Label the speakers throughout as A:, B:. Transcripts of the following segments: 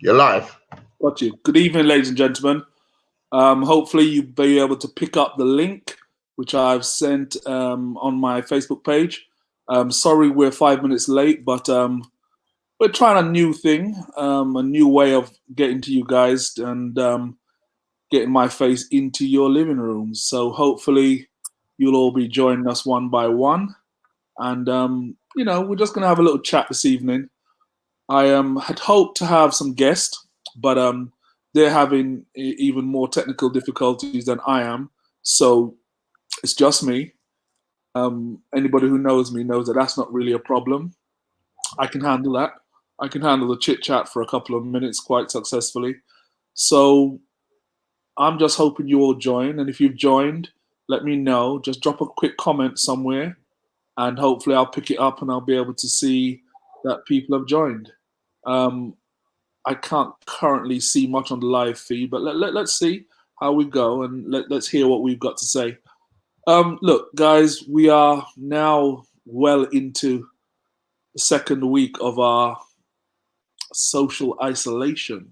A: You're live.
B: Got you. Good evening, ladies and gentlemen. Hopefully, you'll be able to pick up the link which I've sent on my Facebook page. Sorry, we're 5 minutes late, but we're trying a new thing, a new way of getting to you guys and getting my face into your living rooms. So hopefully, you'll all be joining us one by one, and we're just gonna have a little chat this evening. I had hoped to have some guests, but they're having even more technical difficulties than I am. So it's just me. Anybody who knows me knows that that's not really a problem. I can handle that. I can handle the chit chat for a couple of minutes quite successfully. So I'm just hoping you all join. And if you've joined, let me know. Just drop a quick comment somewhere, and hopefully I'll pick it up and I'll be able to see that people have joined. Um, I can't currently see much on the live feed, but let's see how we go and let's hear what we've got to say. Look, guys, we are now well into the second week of our social isolation.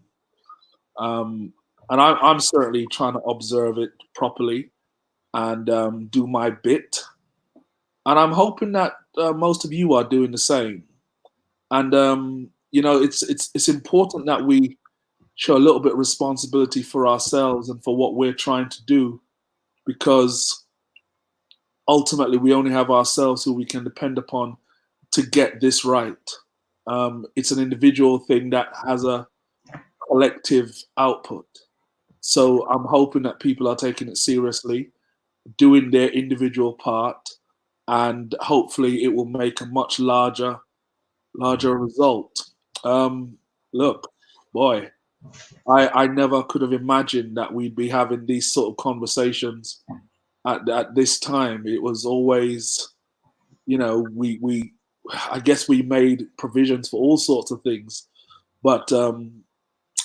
B: And I'm certainly trying to observe it properly and do my bit. And I'm hoping that most of you are doing the same. And it's important that we show a little bit of responsibility for ourselves and for what we're trying to do, because ultimately we only have ourselves who we can depend upon to get this right. It's an individual thing that has a collective output. So I'm hoping that people are taking it seriously, doing their individual part, and hopefully it will make a much larger result. Look, boy, I never could have imagined that we'd be having these sort of conversations at this time. It was always, we I guess we made provisions for all sorts of things, but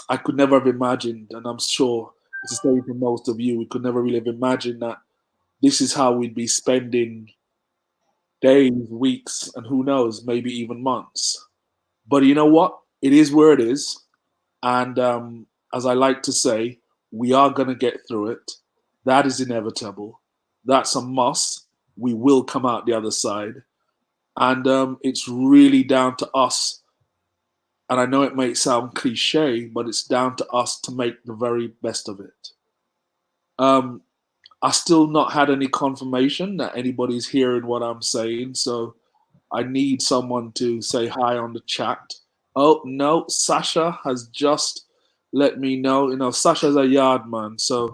B: I could never have imagined, and I'm sure it's the same for most of you. We could never really have imagined that this is how we'd be spending days, weeks, and who knows, maybe even months. But you know what? It is where it is. And as I like to say, we are going to get through it. That is inevitable. That's a must. We will come out the other side. And it's really down to us. And I know it may sound cliche, but it's down to us to make the very best of it. Um, I still not had any confirmation that anybody's hearing what I'm saying, so I need someone to say hi on the chat. Oh no, Sasha has just let me know. Sasha's a yard man, so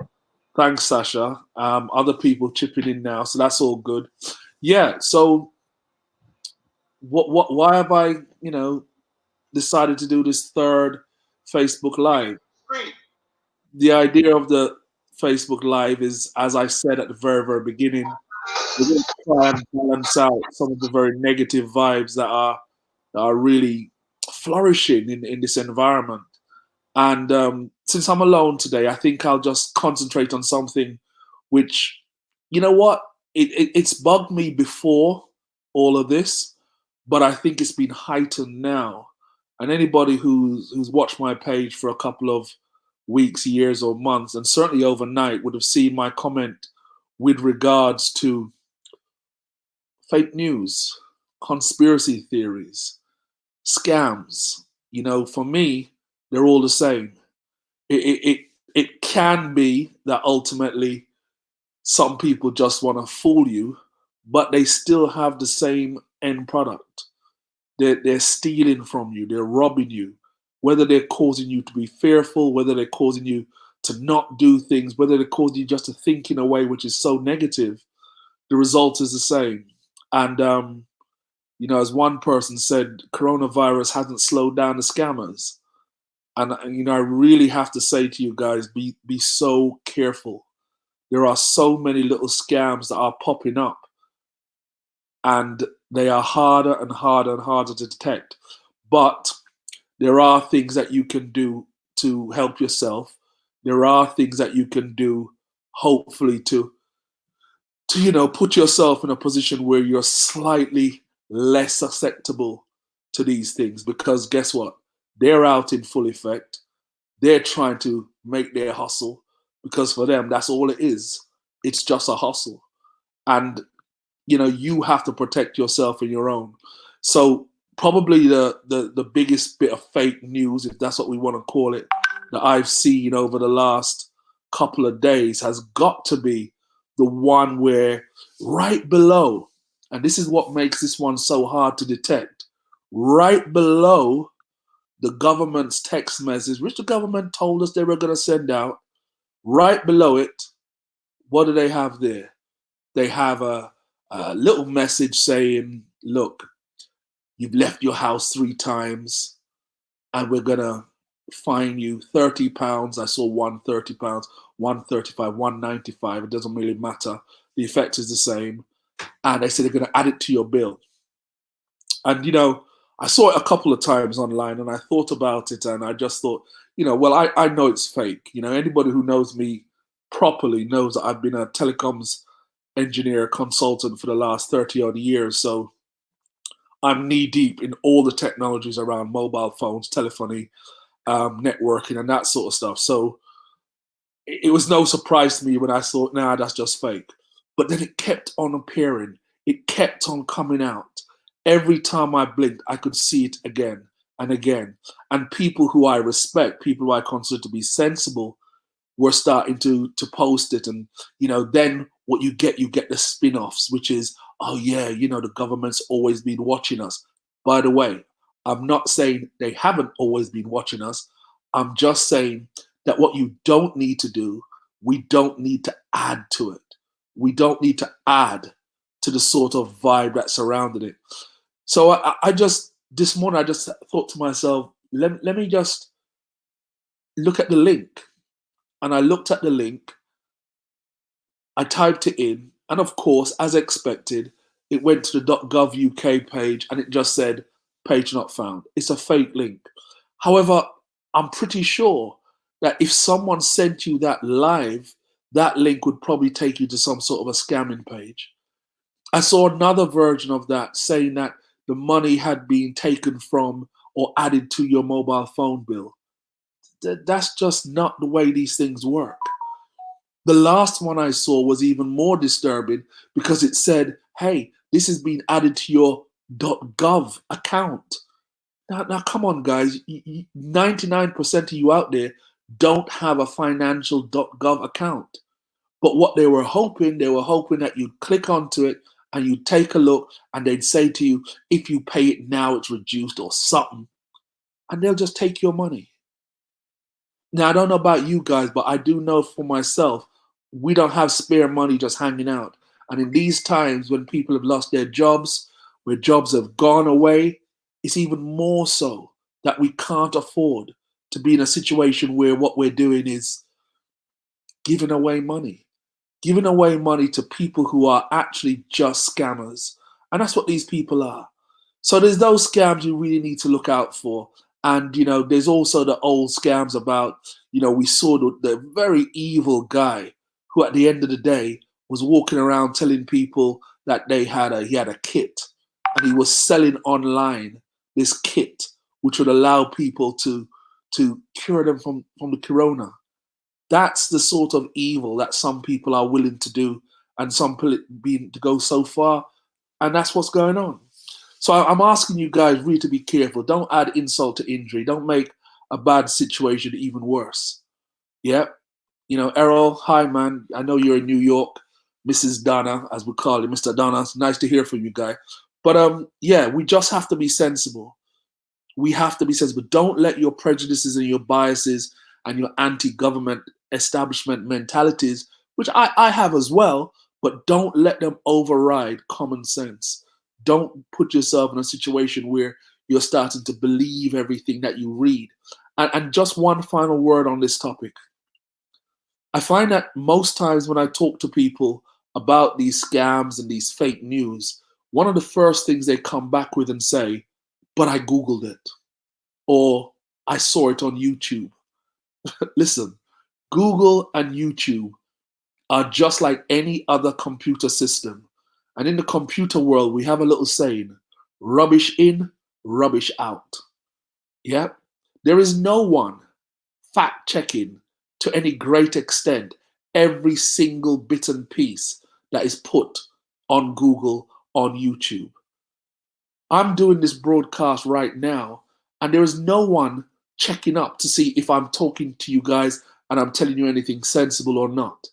B: thanks, Sasha. Other people chipping in now, so that's all good. Yeah. So what? Why have I, decided to do this third Facebook Live? The idea of the Facebook Live is, as I said at the very beginning, we're going to try and balance out some of the very negative vibes that are really flourishing in this environment. And since I'm alone today, I think I'll just concentrate on something which, you know what, it's bugged me before all of this, but I think it's been heightened now. And anybody who's watched my page for a couple of weeks, years, or months, and certainly overnight, would have seen my comment with regards to fake news, conspiracy theories, scams. For me, they're all the same. It can be that ultimately some people just want to fool you, but they still have the same end product. They're stealing from you, they're robbing you, whether they're causing you to be fearful, whether they're causing you to not do things, whether they're causing you just to think in a way which is so negative, the result is the same. And as one person said, coronavirus hasn't slowed down the scammers. And I really have to say to you guys, be so careful. There are so many little scams that are popping up, and they are harder and harder and harder to detect. But there are things that you can do to help yourself. There are things that you can do, hopefully, to put yourself in a position where you're slightly less susceptible to these things. Because guess what? they're out in full effect. They're trying to make their hustle, because for them, that's all it is. It's just a hustle. And, you have to protect yourself and your own. So probably the biggest bit of fake news, if that's what we want to call it, that I've seen over the last couple of days has got to be the one where right below, and this is what makes this one so hard to detect, right below the government's text message, which the government told us they were going to send out, right below it, what do they have there? They have a little message saying, look, you've left your house 3 times and we're going to fine you £30. I saw one £30, one 35, one 95. It doesn't really matter. The effect is the same. And they said they're going to add it to your bill. And, I saw it a couple of times online and I thought about it and I just thought, well, I know it's fake. Anybody who knows me properly knows that I've been a telecoms engineer consultant for the last 30 odd years. So I'm knee deep in all the technologies around mobile phones, telephony, networking, and that sort of stuff. So it was no surprise to me when I thought, nah, that's just fake. But then it kept on appearing. It kept on coming out. Every time I blinked, I could see it again and again. And people who I respect, people who I consider to be sensible, were starting to post it. And, then what you get the spin-offs, which is, oh yeah, the government's always been watching us. By the way, I'm not saying they haven't always been watching us. I'm just saying that what you don't need to do, we don't need to add to it. We don't need to add to the sort of vibe that surrounded it. So I just, this morning, I just thought to myself, let me just look at the link. And I looked at the link, I typed it in, and of course, as expected, it went to the .gov UK page and it just said, page not found. It's a fake link. However, I'm pretty sure that if someone sent you that live, that link would probably take you to some sort of a scamming page. I saw another version of that saying that the money had been taken from or added to your mobile phone bill. That's just not the way these things work. The last one I saw was even more disturbing because it said, hey, this has been added to your .gov account. Now come on, guys. 99% of you out there don't have a financial .gov account. But what they were hoping that you'd click onto it and you'd take a look and they'd say to you, if you pay it now, it's reduced or something. And they'll just take your money. Now, I don't know about you guys, but I do know for myself, we don't have spare money just hanging out. And in these times when people have lost their jobs, where jobs have gone away, it's even more so that we can't afford to be in a situation where what we're doing is giving away money to people who are actually just scammers. And that's what these people are. So there's those scams you really need to look out for. And, there's also the old scams about, we saw the very evil guy who at the end of the day was walking around telling people that he had a kit and he was selling online this kit, which would allow people to cure them from the corona. That's the sort of evil that some people are willing to do and some people being to go so far. And that's what's going on. So I'm asking you guys really to be careful. Don't add insult to injury. Don't make a bad situation even worse. Yeah. Errol, hi, man. I know you're in New York. Mrs. Donna, as we call it, Mr. Donna. It's nice to hear from you, guy. But we just have to be sensible. We have to be sensible. Don't let your prejudices and your biases and your anti-government establishment mentalities, which I have as well, but don't let them override common sense. Don't put yourself in a situation where you're starting to believe everything that you read. And just one final word on this topic. I find that most times when I talk to people about these scams and these fake news, one of the first things they come back with and say, but I Googled it, or I saw it on YouTube. Listen, Google and YouTube are just like any other computer system. And in the computer world, we have a little saying, rubbish in, rubbish out. Yeah? There is no one fact checking to any great extent every single bit and piece that is put on Google, on YouTube. I'm doing this broadcast right now, and there is no one checking up to see if I'm talking to you guys and I'm telling you anything sensible or not.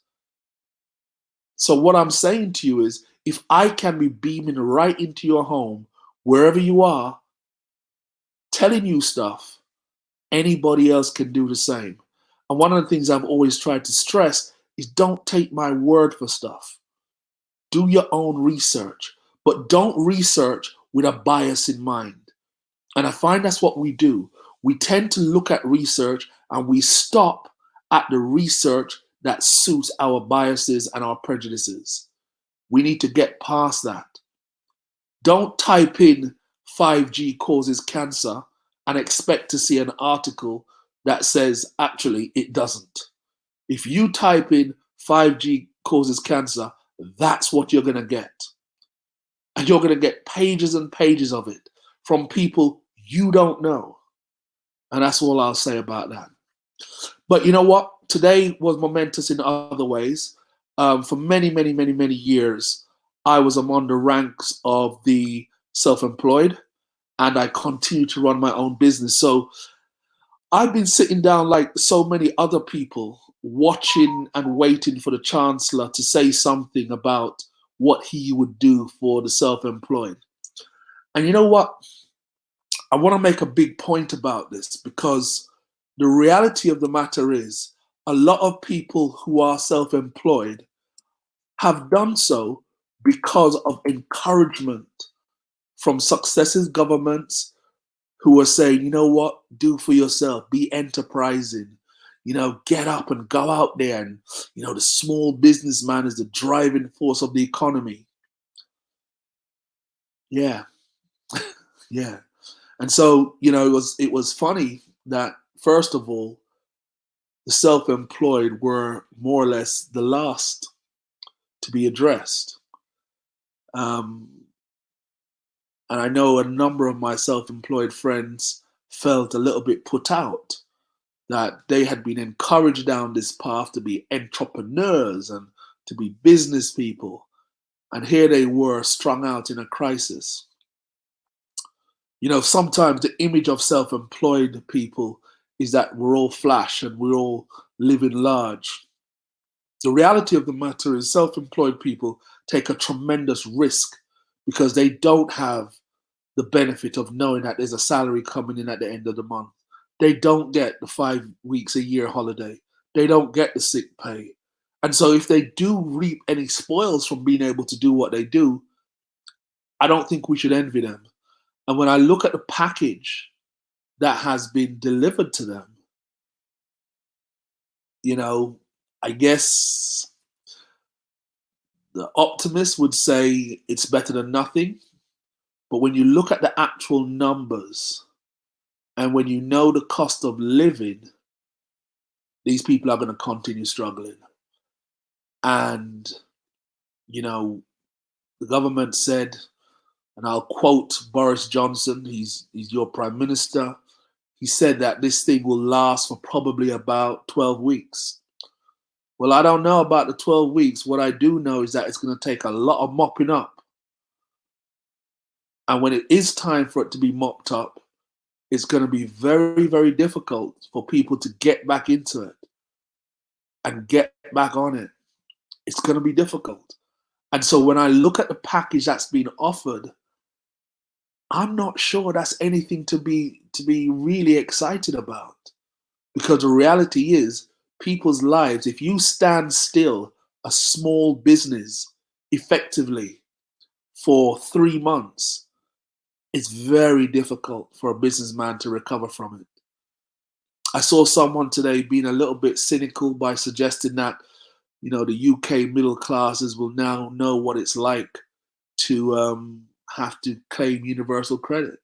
B: So, what I'm saying to you is if I can be beaming right into your home, wherever you are, telling you stuff, anybody else can do the same. And one of the things I've always tried to stress is don't take my word for stuff. Do your own research, but don't research with a bias in mind. And I find that's what we do. We tend to look at research and we stop at the research that suits our biases and our prejudices. We need to get past that. Don't type in 5G causes cancer and expect to see an article that says actually it doesn't. If you type in 5G causes cancer, that's what you're going to get. And you're going to get pages and pages of it from people you don't know. And that's all I'll say about that. But you know what? Today was momentous in other ways. For many, many, many, many years, I was among the ranks of the self-employed, and I continue to run my own business. So I've been sitting down like so many other people, watching and waiting for the chancellor to say something about what he would do for the self-employed. And you know what? I want to make a big point about this because the reality of the matter is a lot of people who are self-employed have done so because of encouragement from successive governments who are saying, you know what, do for yourself, be enterprising, get up and go out there. And, the small businessman is the driving force of the economy. Yeah. Yeah. And so, it was funny that, first of all, the self-employed were more or less the last to be addressed. And I know a number of my self-employed friends felt a little bit put out that they had been encouraged down this path to be entrepreneurs and to be business people. And here they were strung out in a crisis. Sometimes the image of self-employed people is that we're all flash and we're all living large. The reality of the matter is self-employed people take a tremendous risk because they don't have the benefit of knowing that there's a salary coming in at the end of the month. They don't get the 5 weeks a year holiday. They don't get the sick pay. And so if they do reap any spoils from being able to do what they do, I don't think we should envy them. And when I look at the package that has been delivered to them, I guess the optimist would say it's better than nothing. But when you look at the actual numbers and when you know the cost of living, these people are going to continue struggling. And, the government said, and I'll quote Boris Johnson, he's your prime minister, he said that this thing will last for probably about 12 weeks. Well, I don't know about the 12 weeks. What I do know is that it's going to take a lot of mopping up. And when it is time for it to be mopped up, it's going to be very, very difficult for people to get back into it and get back on it. It's going to be difficult. And so when I look at the package that's been offered, I'm not sure that's anything to be really excited about. Because the reality is, people's lives, if you stand still a small business effectively for 3 months, it's very difficult for a businessman to recover from it. I saw someone today being a little bit cynical by suggesting that, the UK middle classes will now know what it's like to have to claim universal credit.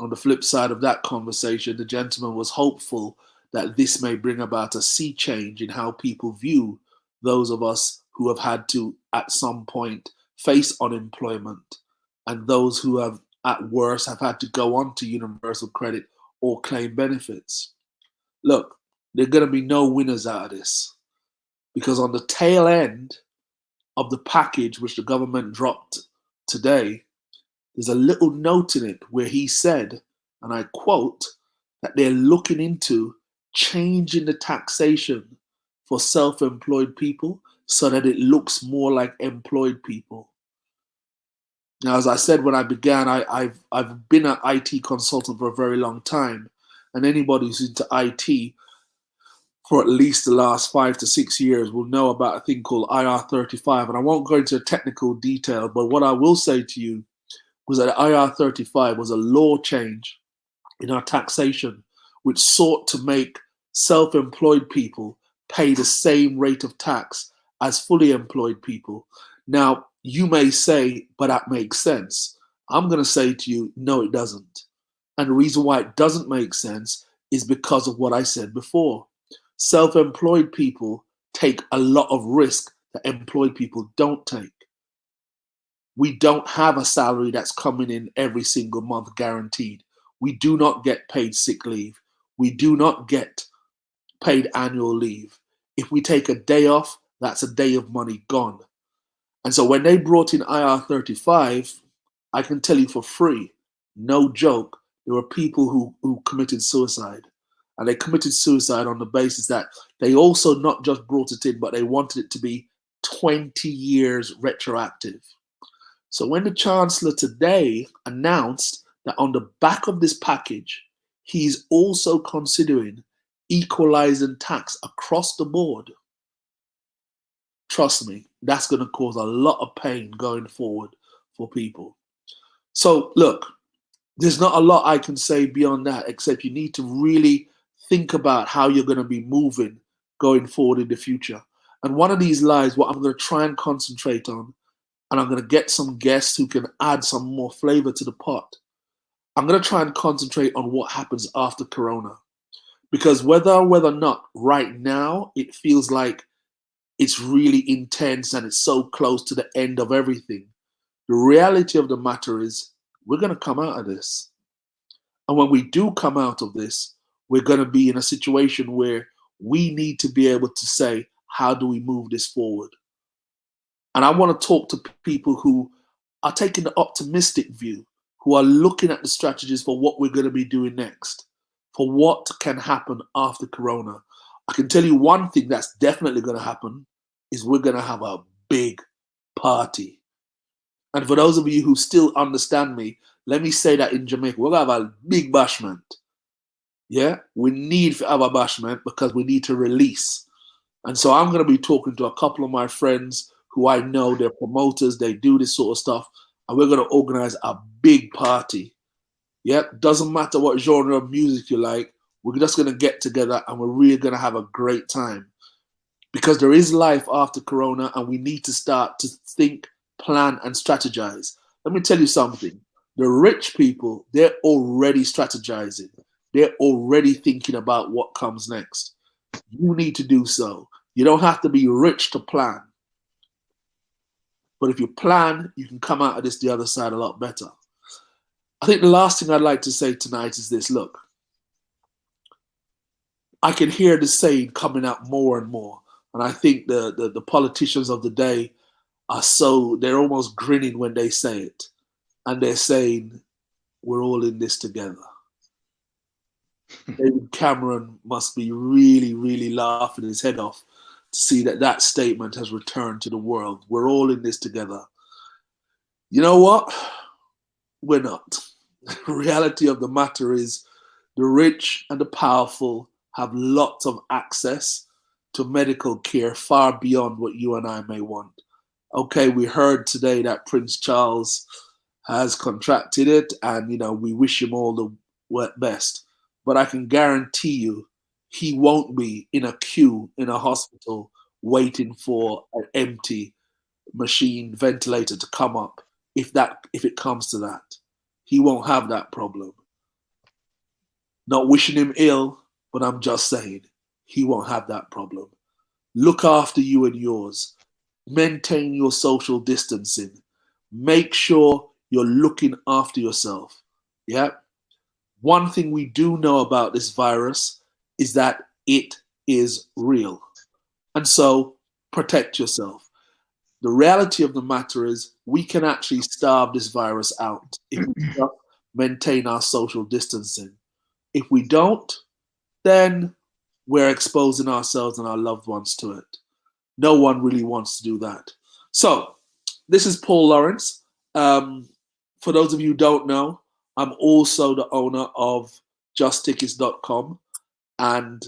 B: On the flip side of that conversation, the gentleman was hopeful that this may bring about a sea change in how people view those of us who have had to, at some point, face unemployment and those who have at worst, have had to go on to universal credit or claim benefits. Look, there are going to be no winners out of this, because on the tail end of the package which the government dropped today, there's a little note in it where he said, and I quote, that they're looking into changing the taxation for self-employed people so that it looks more like employed people. Now, as I said when I began, I've been an IT consultant for a very long time, and anybody who's into IT for at least the last 5 to 6 years will know about a thing called IR35. And I won't go into technical detail, but what I will say to you was that IR35 was a law change in our taxation which sought to make self-employed people pay the same rate of tax as fully employed people. Now, you may say, but that makes sense. I'm going to say to you, no, it doesn't. And the reason why it doesn't make sense is because of what I said before. Self-employed people take a lot of risk that employed people don't take. We don't have a salary that's coming in every single month guaranteed. We do not get paid sick leave. We do not get paid annual leave. If we take a day off, that's a day of money gone. And so when they brought in IR35, I can tell you for free, no joke, there were people who committed suicide. And they committed suicide on the basis that they also not just brought it in, but they wanted it to be 20 years retroactive. So when the Chancellor today announced that on the back of this package, he's also considering equalizing tax across the board, trust me, that's going to cause a lot of pain going forward for people. So look, there's not a lot I can say beyond that, except you need to really think about how you're going to be moving going forward in the future. And one of these lives, what I'm going to try and concentrate on, and I'm going to get some guests who can add some more flavor to the pot. I'm going to try and concentrate on what happens after Corona. Because whether or not right now it feels like it's really intense and it's so close to the end of everything, the reality of the matter is we're going to come out of this. And when we do come out of this, we're going to be in a situation where we need to be able to say, how do we move this forward? And I want to talk to people who are taking the optimistic view, who are looking at the strategies for what we're going to be doing next, for what can happen after Corona. I can tell you one thing that's definitely going to happen is we're going to have a big party. And for those of you who still understand me, let me say that in Jamaica, we're going to have a big bashment. Yeah, we need to have a bashment because we need to release. And so I'm going to be talking to a couple of my friends who I know, they're promoters, they do this sort of stuff, and we're going to organize a big party. Yep, doesn't matter what genre of music you like, we're just going to get together and we're really going to have a great time. Because there is life after Corona and we need to start to think, plan, and strategize. Let me tell you something. The rich people, they're already strategizing. They're already thinking about what comes next. You need to do so. You don't have to be rich to plan. But if you plan, you can come out of this the other side a lot better. I think the last thing I'd like to say tonight is this. Look, I can hear the saying coming out more and more. And I think the politicians of the day they're almost grinning when they say it. And they're saying, we're all in this together. David Cameron must be really, really laughing his head off to see that statement has returned to the world. We're all in this together. You know what? We're not. The reality of the matter is the rich and the powerful have lots of access to medical care far beyond what you and I may want. Okay, we heard today that Prince Charles has contracted it, and we wish him all the best. But I can guarantee you, he won't be in a queue in a hospital waiting for an empty machine ventilator to come up. If it comes to that, he won't have that problem. Not wishing him ill, but I'm just saying he won't have that problem. Look after you and yours. Maintain your social distancing. Make sure you're looking after yourself. Yeah. One thing we do know about this virus is that it is real. And so protect yourself. The reality of the matter is we can actually starve this virus out if we just maintain our social distancing. If we don't, then we're exposing ourselves and our loved ones to it. No one really wants to do that. So this is Paul Lawrence. For those of you who don't know, I'm also the owner of justtickets.com, and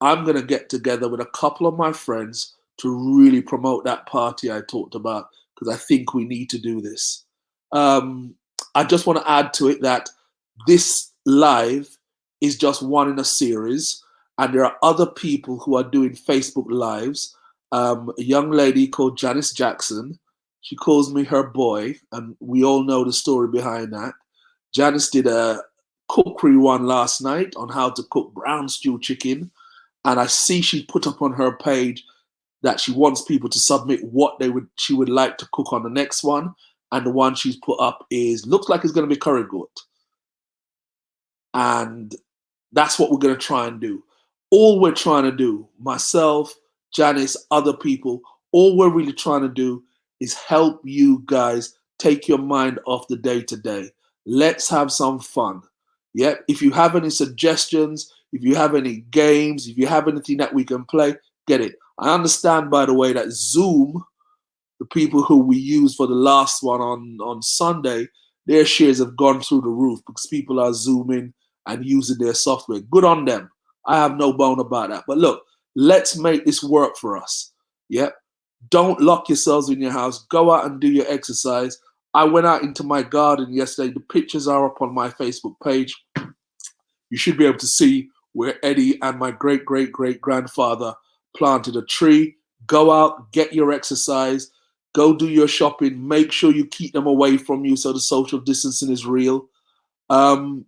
B: I'm going to get together with a couple of my friends to really promote that party I talked about, because I think we need to do this. I just want to add to it that this live is just one in a series, and there are other people who are doing Facebook Lives. A young lady called Janice Jackson, she calls me her boy, and we all know the story behind that. Janice did a cookery one last night on how to cook brown stew chicken, and I see she put up on her page that she wants people to submit what she would like to cook on the next one, and the one she's put up looks like it's going to be curry goat, and that's what we're going to try and do. All we're trying to do, myself, Janice, other people, all we're really trying to do is help you guys take your mind off the day-to-day. Let's have some fun. Yeah. If you have any suggestions, if you have any games, if you have anything that we can play, get it. I understand, by the way, that Zoom, the people who we used for the last one on Sunday, their shares have gone through the roof because people are Zooming and using their software. Good on them. I have no bone about that. But look, let's make this work for us. Yeah. Don't lock yourselves in your house. Go out and do your exercise. I went out into my garden yesterday. The pictures are up on my Facebook page. You should be able to see where Eddie and my great-great-great-grandfather planted a tree. Go out, get your exercise, go do your shopping. Make sure you keep them away from you so the social distancing is real. And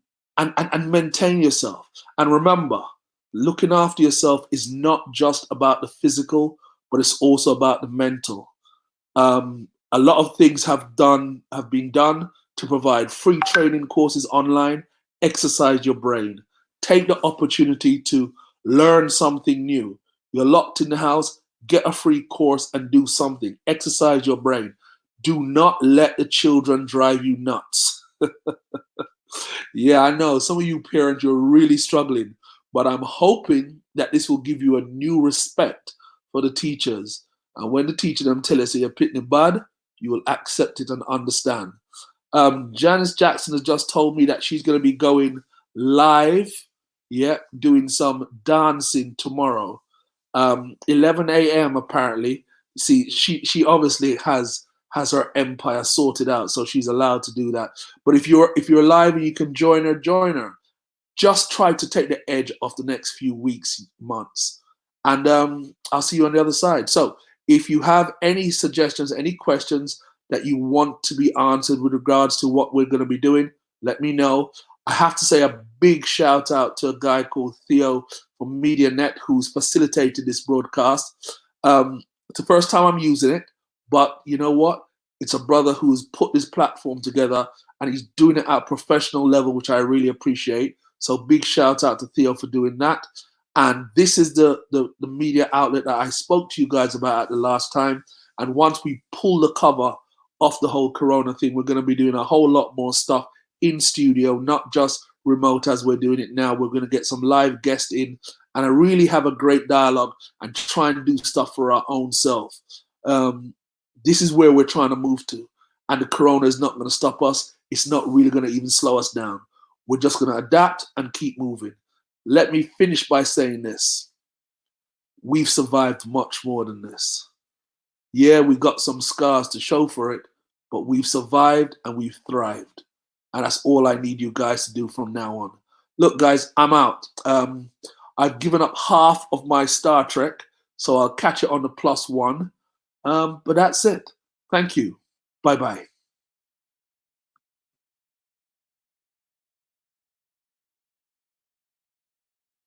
B: maintain yourself. And remember, looking after yourself is not just about the physical, but it's also about the mental. A lot of things have been done to provide free training courses online. Exercise your brain. Take the opportunity to learn something new. You're locked in the house, get a free course and do something. Exercise your brain. Do not let the children drive you nuts. Yeah, I know some of you parents, you're really struggling, but I'm hoping that this will give you a new respect for the teachers. And when the teacher them tell us you're pitting bad, you will accept it and understand. Janice Jackson has just told me that she's going to be going live, doing some dancing tomorrow, 11 a.m. apparently. See, she obviously has her empire sorted out, so she's allowed to do that. But if you're live and you can join her. Just try to take the edge off the next few weeks, months, and I'll see you on the other side. So if you have any suggestions, any questions that you want to be answered with regards to what we're going to be doing, let me know. I have to say a big shout out to a guy called Theo from Medianet who's facilitated this broadcast. It's the first time I'm using it, but you know what? It's a brother who's put this platform together and he's doing it at a professional level, which I really appreciate. So big shout out to Theo for doing that. And this is the media outlet that I spoke to you guys about at the last time. And once we pull the cover off the whole Corona thing, we're going to be doing a whole lot more stuff in studio, not just remote as we're doing it now. We're going to get some live guests in and I really have a great dialogue and try and do stuff for our own self. This is where we're trying to move to. And the Corona is not going to stop us. It's not really going to even slow us down. We're just going to adapt and keep moving. Let me finish by saying this. We've survived much more than this. Yeah, we've got some scars to show for it, but we've survived and we've thrived. And that's all I need you guys to do from now on. Look, guys, I'm out. I've given up half of my Star Trek, so I'll catch it on the +1. But that's it. Thank you. Bye-bye.